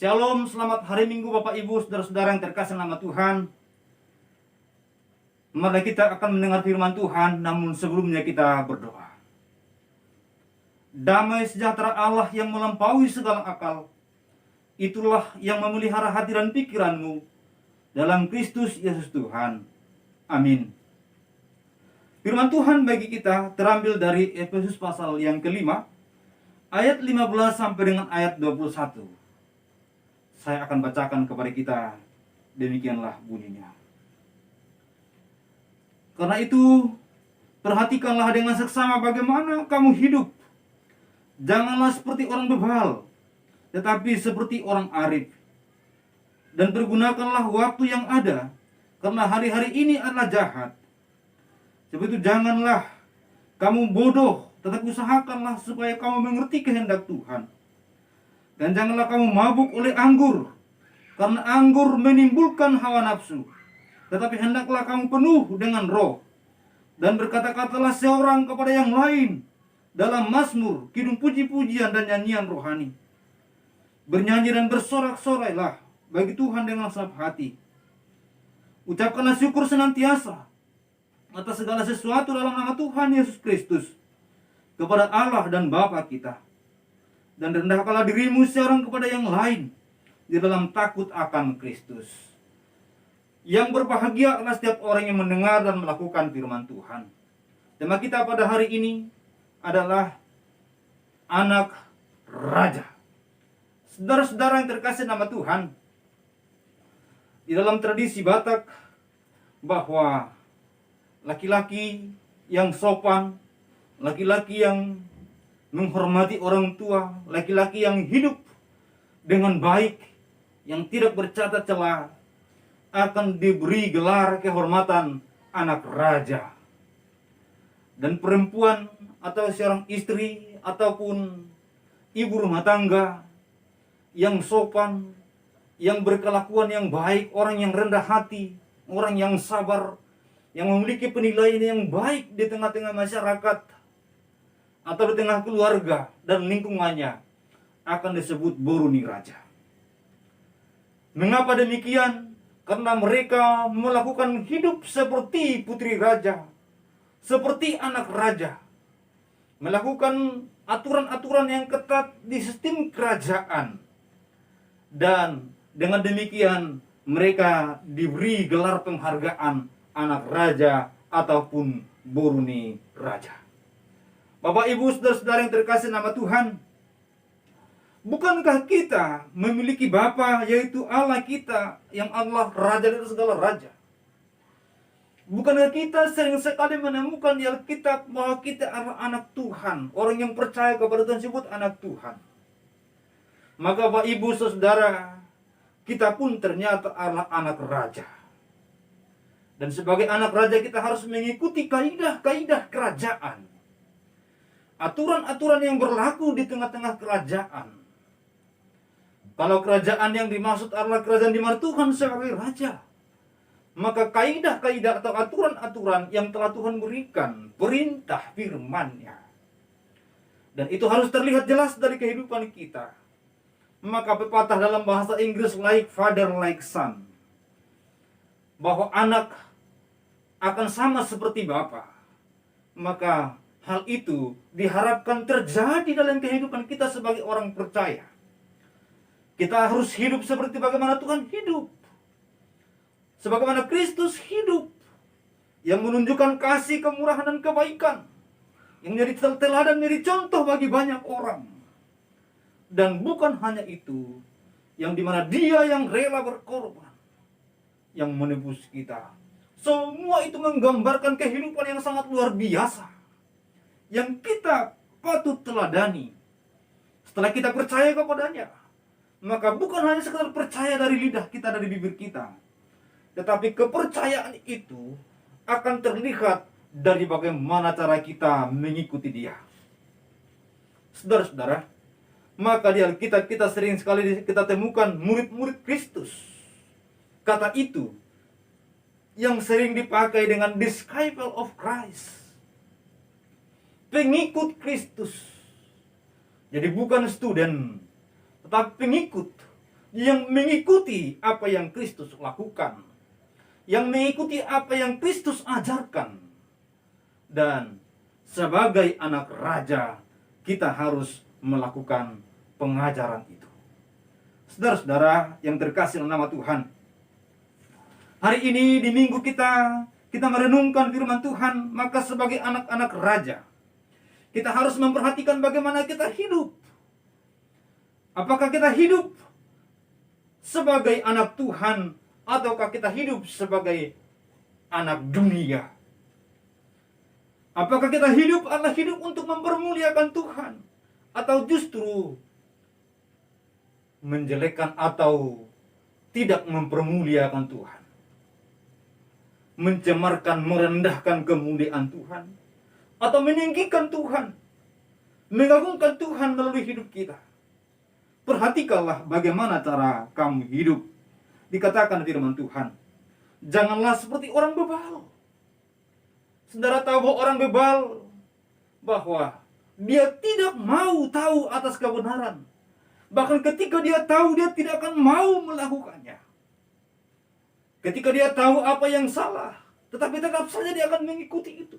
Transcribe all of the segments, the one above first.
Shalom, selamat hari Minggu Bapak Ibu, saudara-saudara yang terkasih nama Tuhan. Mari kita akan mendengar firman Tuhan, namun sebelumnya kita berdoa. Damai sejahtera Allah yang melampaui segala akal, itulah yang memelihara hati dan pikiranmu dalam Kristus Yesus Tuhan. Amin. Firman Tuhan bagi kita terambil dari Efesus pasal yang kelima, ayat 15 sampai dengan ayat 21. Saya akan bacakan kepada kita, demikianlah bunyinya. Karena itu, perhatikanlah dengan seksama bagaimana kamu hidup. Janganlah seperti orang bebal, tetapi seperti orang arif. Dan pergunakanlah waktu yang ada, karena hari-hari ini adalah jahat. Sebab itu janganlah kamu bodoh, tetapi usahakanlah supaya kamu mengerti kehendak Tuhan. Dan janganlah kamu mabuk oleh anggur, karena anggur menimbulkan hawa nafsu. Tetapi hendaklah kamu penuh dengan roh, dan berkata-katalah seorang kepada yang lain dalam mazmur, kidung puji-pujian dan nyanyian rohani. Bernyanyi dan bersorak-sorailah bagi Tuhan dengan senang hati. Ucapkanlah syukur senantiasa atas segala sesuatu dalam nama Tuhan Yesus Kristus kepada Allah dan Bapa kita. Dan rendahkanlah dirimu seorang kepada yang lain di dalam takut akan Kristus. Yang berbahagia adalah setiap orang yang mendengar dan melakukan firman Tuhan. Tema kita pada hari ini adalah anak raja. Saudara-saudara yang terkasih nama Tuhan, di dalam tradisi Batak bahwa laki-laki yang sopan, laki-laki yang menghormati orang tua, laki-laki yang hidup dengan baik, yang tidak bercacat celah, akan diberi gelar kehormatan anak raja. Dan perempuan atau seorang istri ataupun ibu rumah tangga yang sopan, yang berkelakuan yang baik, orang yang rendah hati, orang yang sabar, yang memiliki penilaian yang baik di tengah-tengah masyarakat atau di tengah keluarga dan lingkungannya, akan disebut boruni raja. Mengapa demikian? Karena mereka melakukan hidup seperti putri raja, seperti anak raja, melakukan aturan-aturan yang ketat di sistem kerajaan. Dan dengan demikian mereka diberi gelar penghargaan anak raja ataupun boruni raja. Bapak Ibu saudara-saudara yang terkasih nama Tuhan, bukankah kita memiliki Bapa, yaitu Allah kita, yang Allah raja dari segala raja? Bukankah kita sering sekali menemukan di Alkitab bahwa kita adalah anak Tuhan, orang yang percaya kepada Tuhan disebut anak Tuhan? Maka Bapak Ibu saudara, kita pun ternyata adalah anak raja. Dan sebagai anak raja kita harus mengikuti kaidah-kaidah kerajaan, aturan-aturan yang berlaku di tengah-tengah kerajaan. Kalau kerajaan yang dimaksud adalah kerajaan di mana Tuhan sebagai raja, maka kaidah-kaidah atau aturan-aturan yang telah Tuhan berikan, perintah firman-Nya, dan itu harus terlihat jelas dari kehidupan kita. Maka pepatah dalam bahasa Inggris like father like son, bahwa anak akan sama seperti bapa, maka hal itu diharapkan terjadi dalam kehidupan kita sebagai orang percaya. Kita harus hidup seperti bagaimana Tuhan hidup, sebagaimana Kristus hidup, yang menunjukkan kasih, kemurahan, dan kebaikan, yang menjadi teladan, menjadi contoh bagi banyak orang. Dan bukan hanya itu, yang dimana Dia yang rela berkorban, yang menebus kita. Semua itu menggambarkan kehidupan yang sangat luar biasa, yang kita patut teladani. Setelah kita percaya kepadanya, maka bukan hanya sekadar percaya dari lidah kita, dari bibir kita, tetapi kepercayaan itu akan terlihat dari bagaimana cara kita mengikuti Dia. Saudara-saudara, maka di Alkitab kita sering sekali kita temukan murid-murid Kristus. Kata itu yang sering dipakai dengan disciple of Christ, pengikut Kristus. Jadi bukan student, tetapi pengikut. yang mengikuti apa yang Kristus lakukan, yang mengikuti apa yang Kristus ajarkan. Dan sebagai anak raja, kita harus melakukan pengajaran itu. Saudara-saudara yang terkasih dalam nama Tuhan, hari ini di minggu kita merenungkan firman Tuhan. Maka sebagai anak-anak raja, kita harus memperhatikan bagaimana kita hidup. Apakah kita hidup sebagai anak Tuhan, ataukah kita hidup sebagai anak dunia? Apakah kita hidup adalah hidup untuk mempermuliakan Tuhan, atau justru menjelekkan atau tidak mempermuliakan Tuhan, mencemarkan, merendahkan kemuliaan Tuhan, atau meninggikan Tuhan, mengagungkan Tuhan melalui hidup kita? Perhatikanlah bagaimana cara kamu hidup. Dikatakan firman Tuhan, janganlah seperti orang bebal. Saudara tahu bahwa orang bebal, bahwa dia tidak mau tahu atas kebenaran. Bahkan ketika dia tahu, dia tidak akan mau melakukannya. Ketika dia tahu apa yang salah, tetapi tetap saja dia akan mengikuti itu.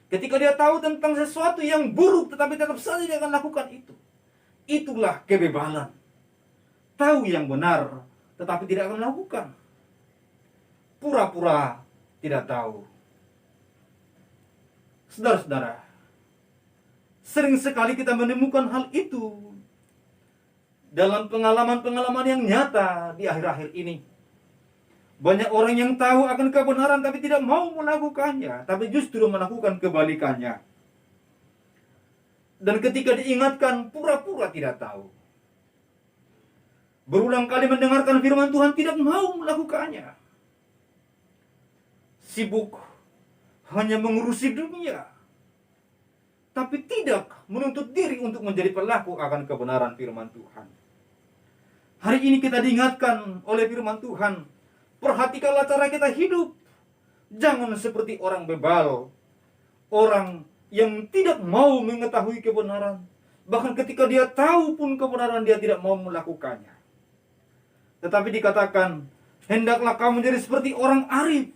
Ketika dia tahu tentang sesuatu yang buruk, tetapi tetap saja dia akan lakukan itu. Itulah kebebalan. Tahu yang benar, tetapi tidak akan melakukan. Pura-pura tidak tahu. Saudara-saudara, sering sekali kita menemukan hal itu dalam pengalaman-pengalaman yang nyata di akhir-akhir ini. Banyak orang yang tahu akan kebenaran tapi tidak mau melakukannya, tapi justru melakukan kebalikannya. Dan ketika diingatkan, pura-pura tidak tahu. Berulang kali mendengarkan firman Tuhan, tidak mau melakukannya. Sibuk hanya mengurusi dunia, tapi tidak menuntut diri untuk menjadi pelaku akan kebenaran firman Tuhan. Hari ini kita diingatkan oleh firman Tuhan, perhatikanlah cara kita hidup. Jangan seperti orang bebal, orang yang tidak mau mengetahui kebenaran. Bahkan ketika dia tahu pun kebenaran, dia tidak mau melakukannya. Tetapi dikatakan, hendaklah kamu menjadi seperti orang arif.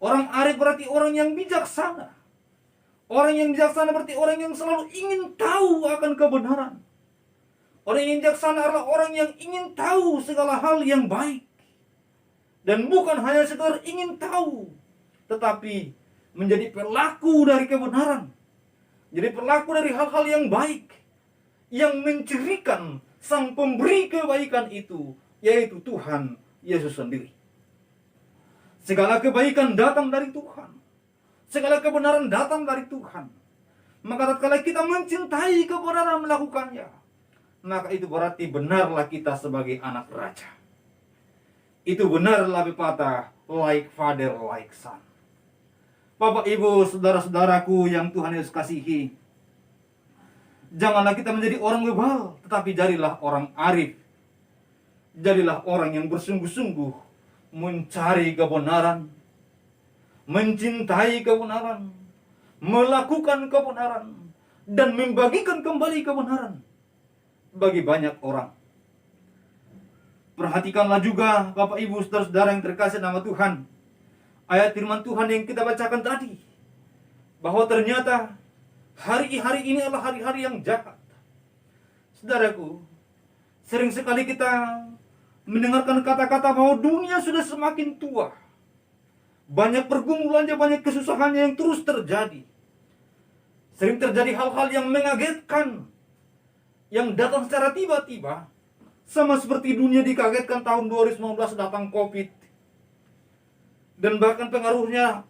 Orang arif berarti orang yang bijaksana. Orang yang bijaksana berarti orang yang selalu ingin tahu akan kebenaran. Orang yang bijaksana adalah orang yang ingin tahu segala hal yang baik. Dan bukan hanya sekedar ingin tahu, tetapi menjadi pelaku dari kebenaran. Jadi pelaku dari hal-hal yang baik, yang mencirikan sang pemberi kebaikan itu, yaitu Tuhan Yesus sendiri. Segala kebaikan datang dari Tuhan. Segala kebenaran datang dari Tuhan. Maka tatkala kita mencintai kebenaran melakukannya, maka itu berarti benarlah kita sebagai anak raja. Itu benarlah pepatah, like father, like son. Bapak, Ibu, saudara-saudaraku yang Tuhan Yesus kasihi, janganlah kita menjadi orang bebal, tetapi jadilah orang arif. Jadilah orang yang bersungguh-sungguh mencari kebenaran, mencintai kebenaran, melakukan kebenaran, dan membagikan kembali kebenaran bagi banyak orang. Perhatikanlah juga Bapak, Ibu, saudara-saudara yang terkasih nama Tuhan, ayat firman Tuhan yang kita bacakan tadi, bahwa ternyata hari-hari ini adalah hari-hari yang jahat. Saudaraku, sering sekali kita mendengarkan kata-kata bahwa dunia sudah semakin tua. Banyak pergumulannya, banyak kesusahannya yang terus terjadi. Sering terjadi hal-hal yang mengagetkan, yang datang secara tiba-tiba. Sama seperti dunia dikagetkan tahun 2019 datang COVID. Dan bahkan pengaruhnya,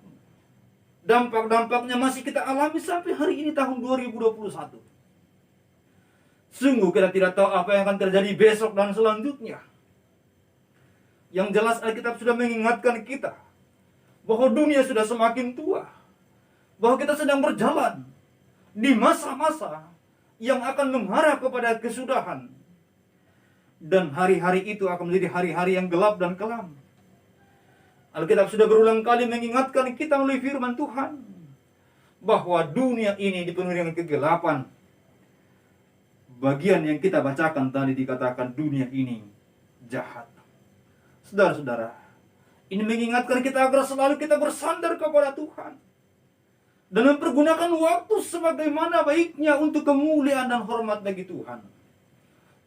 dampak-dampaknya masih kita alami sampai hari ini tahun 2021. Sungguh kita tidak tahu apa yang akan terjadi besok dan selanjutnya. Yang jelas Alkitab sudah mengingatkan kita bahwa dunia sudah semakin tua, bahwa kita sedang berjalan di masa-masa yang akan mengarah kepada kesudahan. Dan hari-hari itu akan menjadi hari-hari yang gelap dan kelam. Alkitab sudah berulang kali mengingatkan kita melalui firman Tuhan bahwa dunia ini dipenuhi dengan kegelapan. bagian yang kita bacakan tadi dikatakan dunia ini jahat. Saudara-saudara, ini mengingatkan kita agar selalu kita bersandar kepada Tuhan dan mempergunakan waktu sebagaimana baiknya untuk kemuliaan dan hormat bagi Tuhan.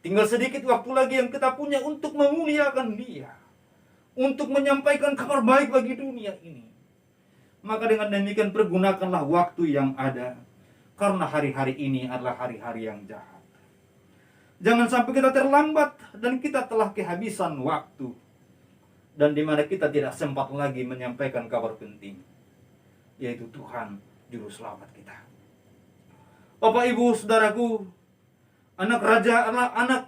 Tinggal sedikit waktu lagi yang kita punya untuk memuliakan Dia, untuk menyampaikan kabar baik bagi dunia ini. Maka dengan demikian pergunakanlah waktu yang ada, karena hari-hari ini adalah hari-hari yang jahat. Jangan sampai kita terlambat dan kita telah kehabisan waktu, dan di mana kita tidak sempat lagi menyampaikan kabar penting, yaitu Tuhan Juru Selamat kita. Bapak, Ibu, Saudaraku, anak raja adalah anak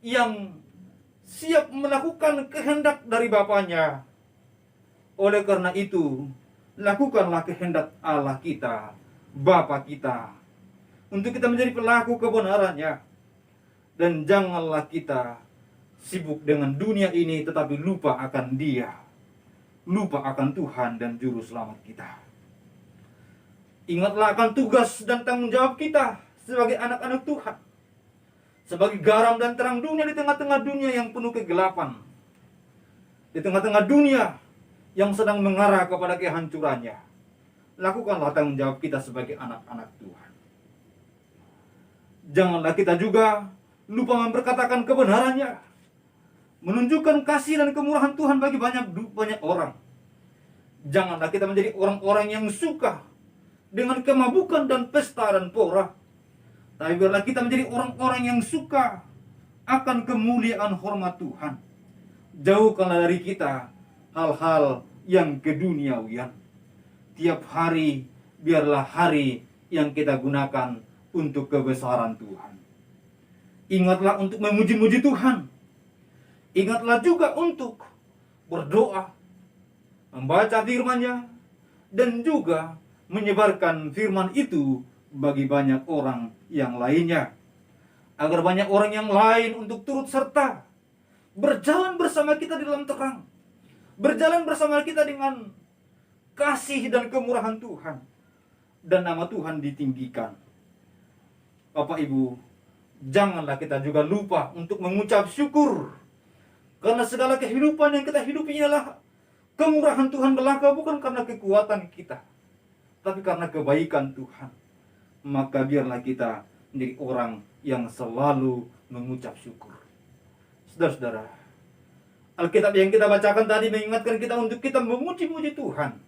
yang siap melakukan kehendak dari bapaknya. Oleh karena itu, lakukanlah kehendak Allah kita, Bapa kita, untuk kita menjadi pelaku kebenarannya. Dan janganlah kita sibuk dengan dunia ini tetapi lupa akan Dia, lupa akan Tuhan dan Juru Selamat kita. Ingatlah akan tugas dan tanggung jawab kita sebagai anak-anak Tuhan, sebagai garam dan terang dunia di tengah-tengah dunia yang penuh kegelapan, di tengah-tengah dunia yang sedang mengarah kepada kehancurannya. Lakukanlah tanggung jawab kita sebagai anak-anak Tuhan. Janganlah kita juga lupa memperkatakan kebenarannya, menunjukkan kasih dan kemurahan Tuhan bagi banyak orang. Janganlah kita menjadi orang-orang yang suka dengan kemabukan dan pesta dan pora, tapi biarlah kita menjadi orang-orang yang suka akan kemuliaan hormat Tuhan. Jauhkanlah dari kita hal-hal yang keduniawian. Tiap hari biarlah hari yang kita gunakan untuk kebesaran Tuhan. Ingatlah untuk memuji-muji Tuhan. Ingatlah juga untuk berdoa, membaca firman-Nya, dan juga menyebarkan firman itu bagi banyak orang yang lainnya, agar banyak orang yang lain untuk turut serta berjalan bersama kita di dalam terang, berjalan bersama kita dengan kasih dan kemurahan Tuhan, dan nama Tuhan ditinggikan. Bapak, Ibu, janganlah kita juga lupa untuk mengucap syukur, karena segala kehidupan yang kita hidupi adalah kemurahan Tuhan belaka, bukan karena kekuatan kita, tapi karena kebaikan Tuhan. Maka biarlah kita menjadi orang yang selalu mengucap syukur. Saudara-saudara, Alkitab yang kita bacakan tadi mengingatkan kita untuk kita memuji-muji Tuhan,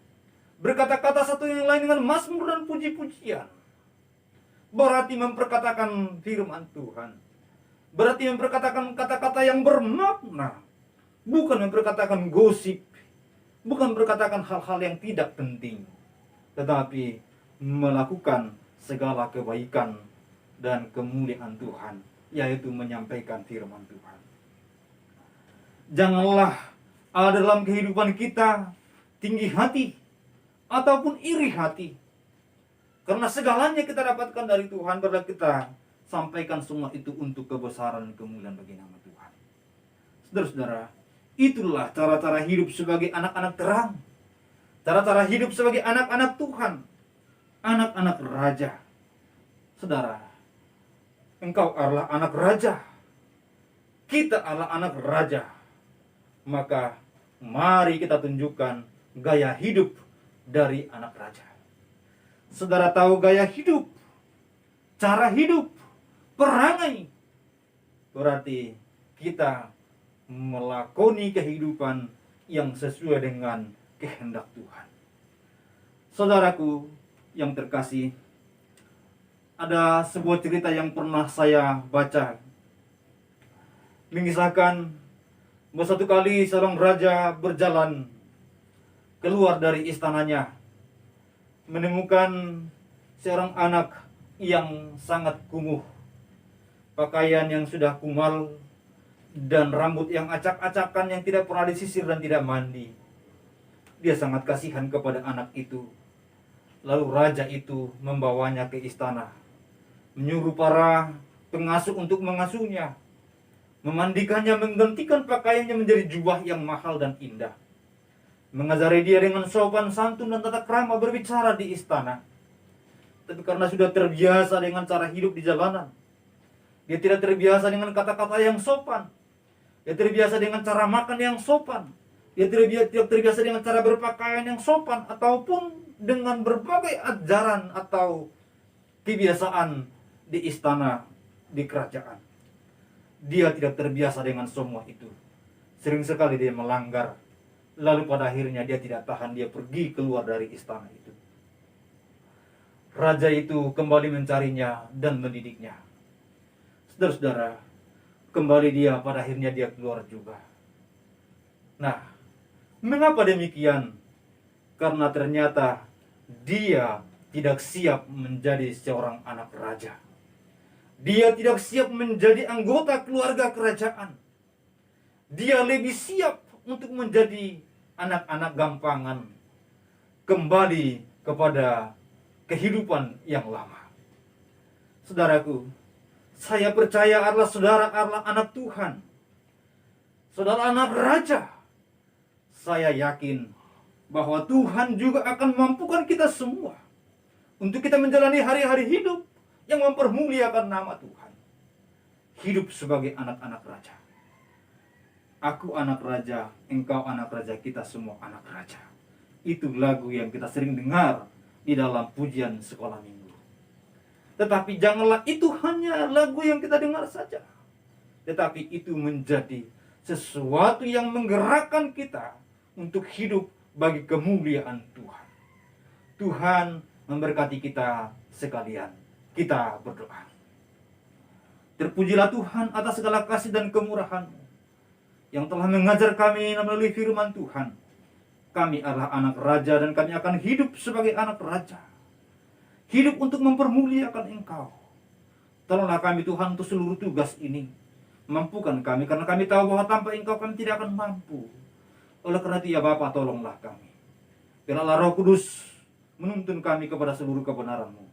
berkata-kata satu yang lain dengan mazmur dan puji-pujian. Berarti memperkatakan firman Tuhan, berarti memperkatakan kata-kata yang bermakna, bukan memperkatakan gosip, bukan memperkatakan hal-hal yang tidak penting, tetapi melakukan segala kebaikan dan kemuliaan Tuhan, yaitu menyampaikan firman Tuhan. Janganlah ada dalam kehidupan kita tinggi hati ataupun iri hati, karena segalanya kita dapatkan dari Tuhan. Biarlah kita sampaikan semua itu untuk kebesaran dan kemuliaan bagi nama Tuhan. Saudara-saudara, itulah cara-cara hidup sebagai anak-anak terang, cara-cara hidup sebagai anak-anak Tuhan, anak-anak raja. Saudara, engkau adalah anak raja, kita adalah anak raja. Maka mari kita tunjukkan gaya hidup dari anak raja. Saudara tahu gaya hidup, cara hidup, perangai, berarti kita melakoni kehidupan yang sesuai dengan kehendak Tuhan. Saudaraku yang terkasih, ada sebuah cerita yang pernah saya baca, mengisahkan bahwa satu kali seorang raja berjalan keluar dari istananya, menemukan seorang anak yang sangat kumuh, pakaian yang sudah kumal, dan rambut yang acak-acakan yang tidak pernah disisir dan tidak mandi. Dia sangat kasihan kepada anak itu. Lalu raja itu membawanya ke istana, menyuruh para pengasuh untuk mengasuhnya, memandikannya, menggantikan pakaiannya menjadi jubah yang mahal dan indah, mengajari dia dengan sopan santun dan tata krama berbicara di istana. Tapi karena sudah terbiasa dengan cara hidup di jalanan, Dia tidak terbiasa dengan kata-kata yang sopan. Dia terbiasa dengan cara makan yang sopan. Dia tidak terbiasa dengan cara berpakaian yang sopan, ataupun dengan berbagai ajaran atau kebiasaan di istana, di kerajaan. Dia tidak terbiasa dengan semua itu. Sering sekali dia melanggar. Lalu pada akhirnya dia tidak tahan, dia pergi keluar dari istana itu. Raja itu kembali mencarinya dan mendidiknya. Saudara-saudara, kembali dia pada akhirnya dia keluar juga. Nah, mengapa demikian? Karena ternyata dia tidak siap menjadi seorang anak raja. Dia tidak siap menjadi anggota keluarga kerajaan. Dia lebih siap untuk menjadi anak-anak gampangan, kembali kepada kehidupan yang lama. Saudaraku, saya percaya saudara adalah anak Tuhan. Saudara anak raja. Saya yakin bahwa Tuhan juga akan memampukan kita semua untuk kita menjalani hari-hari hidup yang mempermuliakan nama Tuhan. Hidup sebagai anak-anak raja. Aku anak raja, engkau anak raja, kita semua anak raja. Itu lagu yang kita sering dengar di dalam pujian sekolah minggu. Tetapi janganlah itu hanya lagu yang kita dengar saja. Tetapi itu menjadi sesuatu yang menggerakkan kita untuk hidup bagi kemuliaan Tuhan. Tuhan memberkati kita sekalian. Kita berdoa. Terpujilah Tuhan atas segala kasih dan kemurahan-Mu yang telah mengajar kami melalui firman Tuhan. Kami adalah anak raja dan kami akan hidup sebagai anak raja. Hidup untuk mempermuliakan Engkau. Tolonglah kami Tuhan untuk seluruh tugas ini. Mampukan kami, karena kami tahu bahwa tanpa Engkau kami tidak akan mampu. Oleh karena itu ya Bapa, tolonglah kami. Biarlah Roh Kudus menuntun kami kepada seluruh kebenaran-Mu.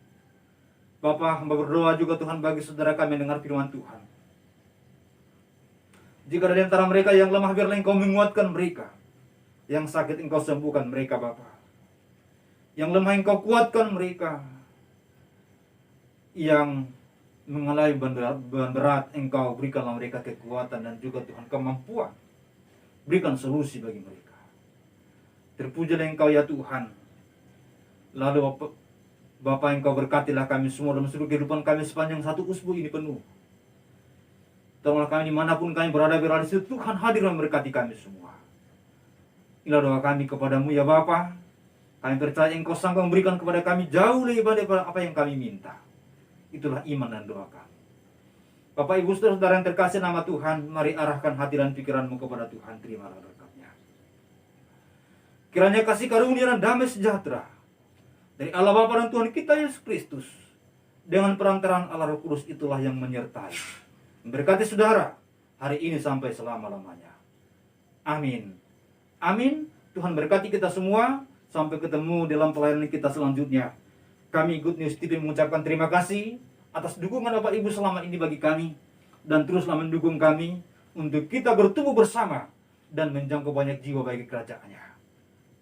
Bapa, hamba berdoa juga Tuhan bagi saudara kami yang dengar firman Tuhan. Jika ada di antara mereka yang lemah, biarlah Engkau menguatkan mereka. Yang sakit Engkau sembuhkan mereka Bapa. Yang lemah Engkau kuatkan mereka. Yang mengalami beban berat Engkau berikanlah mereka kekuatan dan juga Tuhan kemampuan. Berikan solusi bagi mereka. Terpujilah Engkau ya Tuhan. Lalu Bapa, Engkau berkatilah kami semua dalam seluruh kehidupan kami sepanjang satu usbu ini penuh. Tolonglah kami dimanapun kami berada di situ, Tuhan hadir dan memberkati kami semua. Inilah doa kami kepadamu ya Bapa. Kami percaya Engkau sanggup memberikan kepada kami jauh lebih daripada apa yang kami minta. Itulah iman dan doa kami. Bapak Ibu saudara yang terkasih nama Tuhan, mari arahkan hati dan pikiranmu kepada Tuhan. Terimalah berkatnya. Kiranya kasih karunia dan damai sejahtera dari Allah Bapa dan Tuhan kita Yesus Kristus dengan perantaraan Allah Roh Kudus itulah yang menyertai, memberkati saudara hari ini sampai selama-lamanya. Amin. Amin. Tuhan berkati kita semua. Sampai ketemu dalam pelayanan kita selanjutnya. Kami Good News TV mengucapkan terima kasih atas dukungan Bapak Ibu selama ini bagi kami, dan teruslah mendukung kami untuk kita bertumbuh bersama dan menjangkau banyak jiwa bagi kerajaannya.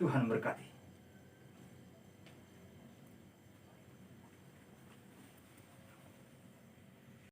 Tuhan berkati.